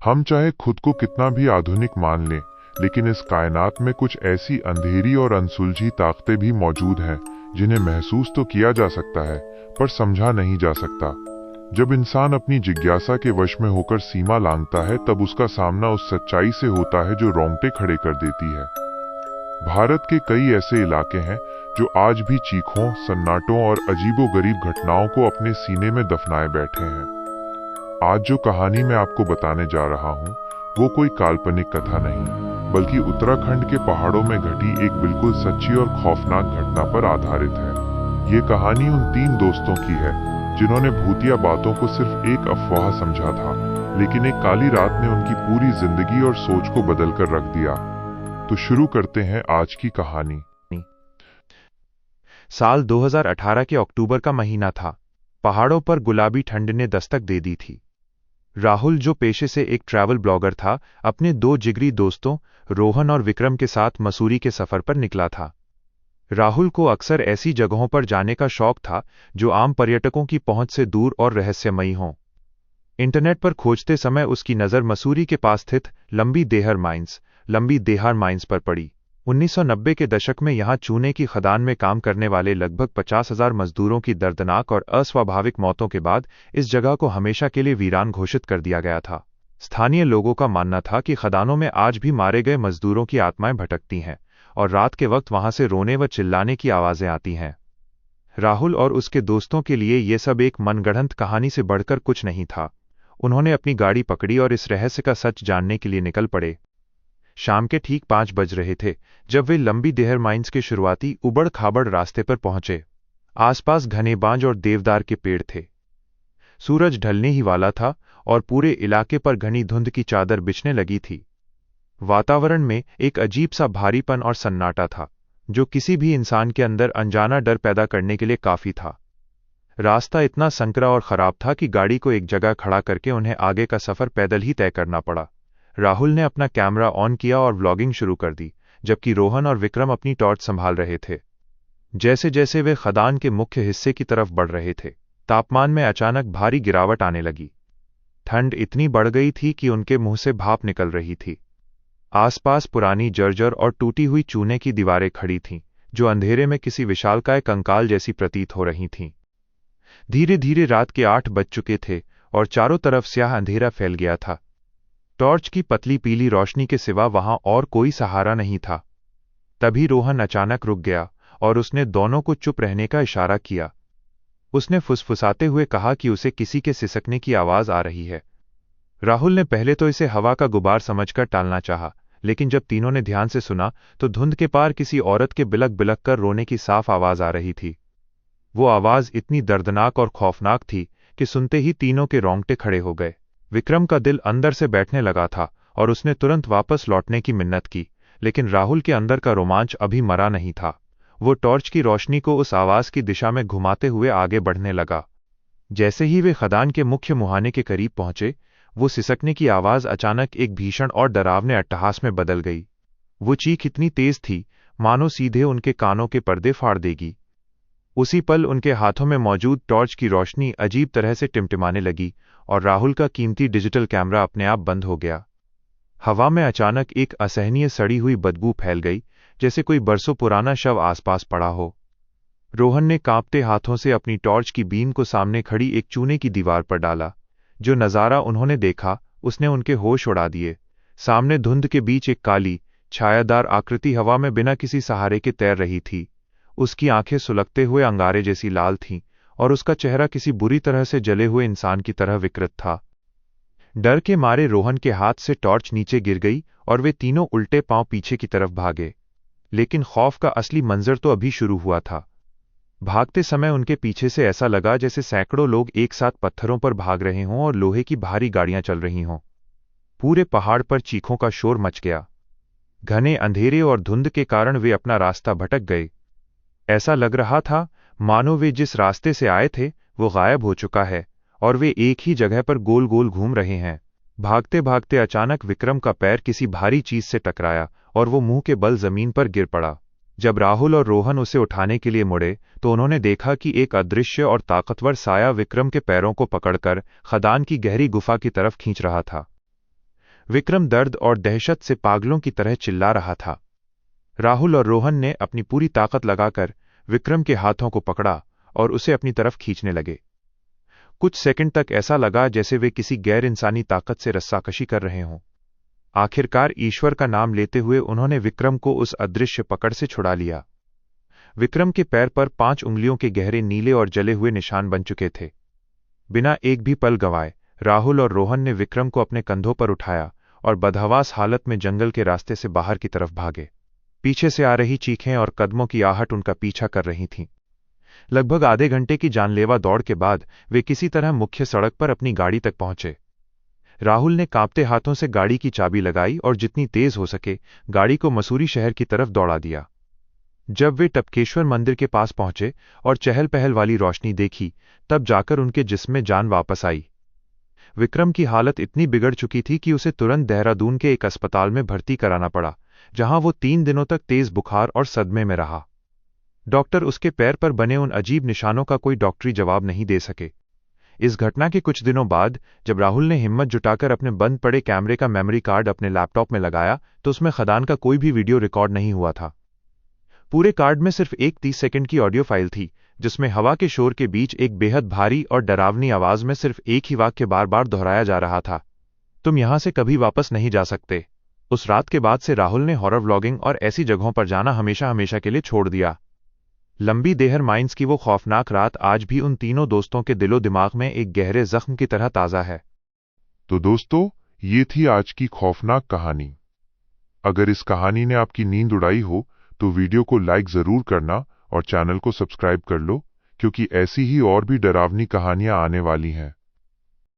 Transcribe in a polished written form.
हम चाहे खुद को कितना भी आधुनिक मान लें, लेकिन इस कायनात में कुछ ऐसी अंधेरी और अनसुलझी ताकतें भी मौजूद हैं जिन्हें महसूस तो किया जा सकता है, पर समझा नहीं जा सकता। जब इंसान अपनी जिज्ञासा के वश में होकर सीमा लांघता है, तब उसका सामना उस सच्चाई से होता है जो रोंगटे खड़े कर देती है। भारत के कई ऐसे इलाके हैं जो आज भी चीखों, सन्नाटों और अजीबोगरीब घटनाओं को अपने सीने में दफनाए बैठे हैं। आज जो कहानी मैं आपको बताने जा रहा हूँ, वो कोई काल्पनिक कथा नहीं, बल्कि उत्तराखंड के पहाड़ों में घटी एक बिल्कुल सच्ची और खौफनाक घटना पर आधारित है। ये कहानी उन 3 दोस्तों की है जिन्होंने भूतिया बातों को सिर्फ एक अफवाह समझा था, लेकिन एक काली रात ने उनकी पूरी जिंदगी और सोच को बदल कर रख दिया। तो शुरू करते हैं आज की कहानी। साल 2018 के अक्टूबर का महीना था। पहाड़ों पर गुलाबी ठंड ने दस्तक दे दी थी। राहुल, जो पेशे से एक ट्रैवल ब्लॉगर था, अपने 2 जिगरी दोस्तों रोहन और विक्रम के साथ मसूरी के सफर पर निकला था। राहुल को अक्सर ऐसी जगहों पर जाने का शौक था जो आम पर्यटकों की पहुंच से दूर और रहस्यमयी हों। इंटरनेट पर खोजते समय उसकी नज़र मसूरी के पास स्थित लंबी देहार माइंस पर पड़ी। 1990 के दशक में यहां चूने की खदान में काम करने वाले लगभग 50,000 मजदूरों की दर्दनाक और अस्वाभाविक मौतों के बाद इस जगह को हमेशा के लिए वीरान घोषित कर दिया गया था। स्थानीय लोगों का मानना था कि खदानों में आज भी मारे गए मजदूरों की आत्माएं भटकती हैं और रात के वक्त वहां से रोने व चिल्लाने की आवाजें आती हैं। राहुल और उसके दोस्तों के लिए यह सब एक मनगढ़ंत कहानी से बढ़कर कुछ नहीं था। उन्होंने अपनी गाड़ी पकड़ी और इस रहस्य का सच जानने के लिए निकल पड़े। शाम के ठीक 5 बज रहे थे जब वे लंबी देहर माइंस के शुरुआती उबड़ खाबड़ रास्ते पर पहुंचे। आसपास घने बांज और देवदार के पेड़ थे। सूरज ढलने ही वाला था और पूरे इलाके पर घनी धुंध की चादर बिछने लगी थी। वातावरण में एक अजीब सा भारीपन और सन्नाटा था जो किसी भी इंसान के अंदर अनजाना डर पैदा करने के लिए काफी था। रास्ता इतना संकरा और खराब था कि गाड़ी को एक जगह खड़ा करके उन्हें आगे का सफर पैदल ही तय करना पड़ा। राहुल ने अपना कैमरा ऑन किया और व्लॉगिंग शुरू कर दी, जबकि रोहन और विक्रम अपनी टॉर्च संभाल रहे थे। जैसे जैसे वे खदान के मुख्य हिस्से की तरफ बढ़ रहे थे, तापमान में अचानक भारी गिरावट आने लगी। ठंड इतनी बढ़ गई थी कि उनके मुंह से भाप निकल रही थी। आसपास पुरानी जर्जर और टूटी हुई चूने की दीवारें खड़ी थीं, जो अंधेरे में किसी विशालकाय कंकाल जैसी प्रतीत हो रही थीं। धीरे धीरे रात के 8 बज चुके थे और चारों तरफ स्याह अंधेरा फैल गया था। टॉर्च की पतली पीली रोशनी के सिवा वहां और कोई सहारा नहीं था। तभी रोहन अचानक रुक गया और उसने दोनों को चुप रहने का इशारा किया। उसने फुसफुसाते हुए कहा कि उसे किसी के सिसकने की आवाज आ रही है। राहुल ने पहले तो इसे हवा का गुबार समझकर टालना चाहा, लेकिन जब तीनों ने ध्यान से सुना तो धुंध के पार किसी औरत के बिलक बिलक कर रोने की साफ आवाज आ रही थी। वो आवाज इतनी दर्दनाक और खौफनाक थी कि सुनते ही तीनों के रोंगटे खड़े हो गए। विक्रम का दिल अंदर से बैठने लगा था और उसने तुरंत वापस लौटने की मिन्नत की, लेकिन राहुल के अंदर का रोमांच अभी मरा नहीं था। वो टॉर्च की रोशनी को उस आवाज की दिशा में घुमाते हुए आगे बढ़ने लगा। जैसे ही वे खदान के मुख्य मुहाने के करीब पहुंचे, वो सिसकने की आवाज अचानक एक भीषण और डरावने अट्टहास में बदल गई। वो चीख इतनी तेज थी मानो सीधे उनके कानों के पर्दे फाड़ देगी। उसी पल उनके हाथों में मौजूद टॉर्च की रोशनी अजीब तरह से टिमटिमाने लगी और राहुल का कीमती डिजिटल कैमरा अपने आप बंद हो गया। हवा में अचानक एक असहनीय सड़ी हुई बदबू फैल गई, जैसे कोई बरसों पुराना शव आसपास पड़ा हो। रोहन ने कांपते हाथों से अपनी टॉर्च की बीम को सामने खड़ी एक चूने की दीवार पर डाला। जो नज़ारा उन्होंने देखा उसने उनके होश उड़ा दिए। सामने धुंध के बीच एक काली, छायादार आकृति हवा में बिना किसी सहारे के तैर रही थी। उसकी आंखें सुलगते हुए अंगारे जैसी लाल थीं और उसका चेहरा किसी बुरी तरह से जले हुए इंसान की तरह विकृत था। डर के मारे रोहन के हाथ से टॉर्च नीचे गिर गई और वे तीनों उल्टे पांव पीछे की तरफ भागे। लेकिन खौफ का असली मंजर तो अभी शुरू हुआ था। भागते समय उनके पीछे से ऐसा लगा जैसे सैकड़ों लोग एक साथ पत्थरों पर भाग रहे हों और लोहे की भारी गाड़ियां चल रही हों। पूरे पहाड़ पर चीखों का शोर मच गया। घने अंधेरे और धुंध के कारण वे अपना रास्ता भटक गए। ऐसा लग रहा था मानो वे जिस रास्ते से आए थे वो गायब हो चुका है और वे एक ही जगह पर गोल गोल घूम रहे हैं। भागते भागते अचानक विक्रम का पैर किसी भारी चीज से टकराया और वो मुंह के बल जमीन पर गिर पड़ा। जब राहुल और रोहन उसे उठाने के लिए मुड़े तो उन्होंने देखा कि एक अदृश्य और ताकतवर साया विक्रम के पैरों को पकड़कर खदान की गहरी गुफा की तरफ खींच रहा था। विक्रम दर्द और दहशत से पागलों की तरह चिल्ला रहा था। राहुल और रोहन ने अपनी पूरी ताकत लगाकर विक्रम के हाथों को पकड़ा और उसे अपनी तरफ खींचने लगे। कुछ सेकंड तक ऐसा लगा जैसे वे किसी गैर इंसानी ताकत से रस्साकशी कर रहे हों। आखिरकार ईश्वर का नाम लेते हुए उन्होंने विक्रम को उस अदृश्य पकड़ से छुड़ा लिया। विक्रम के पैर पर 5 उंगलियों के गहरे नीले और जले हुए निशान बन चुके थे। बिना एक भी पल गंवाए राहुल और रोहन ने विक्रम को अपने कंधों पर उठाया और बदहवास हालत में जंगल के रास्ते से बाहर की तरफ भागे। पीछे से आ रही चीखें और कदमों की आहट उनका पीछा कर रही थीं। लगभग आधे घंटे की जानलेवा दौड़ के बाद वे किसी तरह मुख्य सड़क पर अपनी गाड़ी तक पहुंचे। राहुल ने कांपते हाथों से गाड़ी की चाबी लगाई और जितनी तेज हो सके गाड़ी को मसूरी शहर की तरफ दौड़ा दिया। जब वे टपकेश्वर मंदिर के पास पहुंचे और चहल पहल वाली रोशनी देखी, तब जाकर उनके जिस्म में जान वापस आई। विक्रम की हालत इतनी बिगड़ चुकी थी कि उसे तुरंत देहरादून के एक अस्पताल में भर्ती कराना पड़ा, जहां वो 3 दिनों तक तेज बुखार और सदमे में रहा। डॉक्टर उसके पैर पर बने उन अजीब निशानों का कोई डॉक्टरी जवाब नहीं दे सके। इस घटना के कुछ दिनों बाद जब राहुल ने हिम्मत जुटाकर अपने बंद पड़े कैमरे का मेमोरी कार्ड अपने लैपटॉप में लगाया तो उसमें खदान का कोई भी वीडियो रिकॉर्ड नहीं हुआ था। पूरे कार्ड में सिर्फ एक 30 सेकंड की ऑडियो फाइल थी, जिसमें हवा के शोर के बीच एक बेहद भारी और डरावनी आवाज में सिर्फ एक ही वाक्य बार बार दोहराया जा रहा था, तुम यहां से कभी वापस नहीं जा सकते। उस रात के बाद से राहुल ने हॉरर व्लॉगिंग और ऐसी जगहों पर जाना हमेशा हमेशा के लिए छोड़ दिया। लंबी देहर माइंस की वो खौफनाक रात आज भी उन तीनों दोस्तों के दिलो दिमाग में एक गहरे जख्म की तरह ताज़ा है। तो दोस्तों, ये थी आज की खौफनाक कहानी। अगर इस कहानी ने आपकी नींद उड़ाई हो तो वीडियो को लाइक जरूर करना और चैनल को सब्सक्राइब कर लो, क्योंकि ऐसी ही और भी डरावनी कहानियां आने वाली हैं।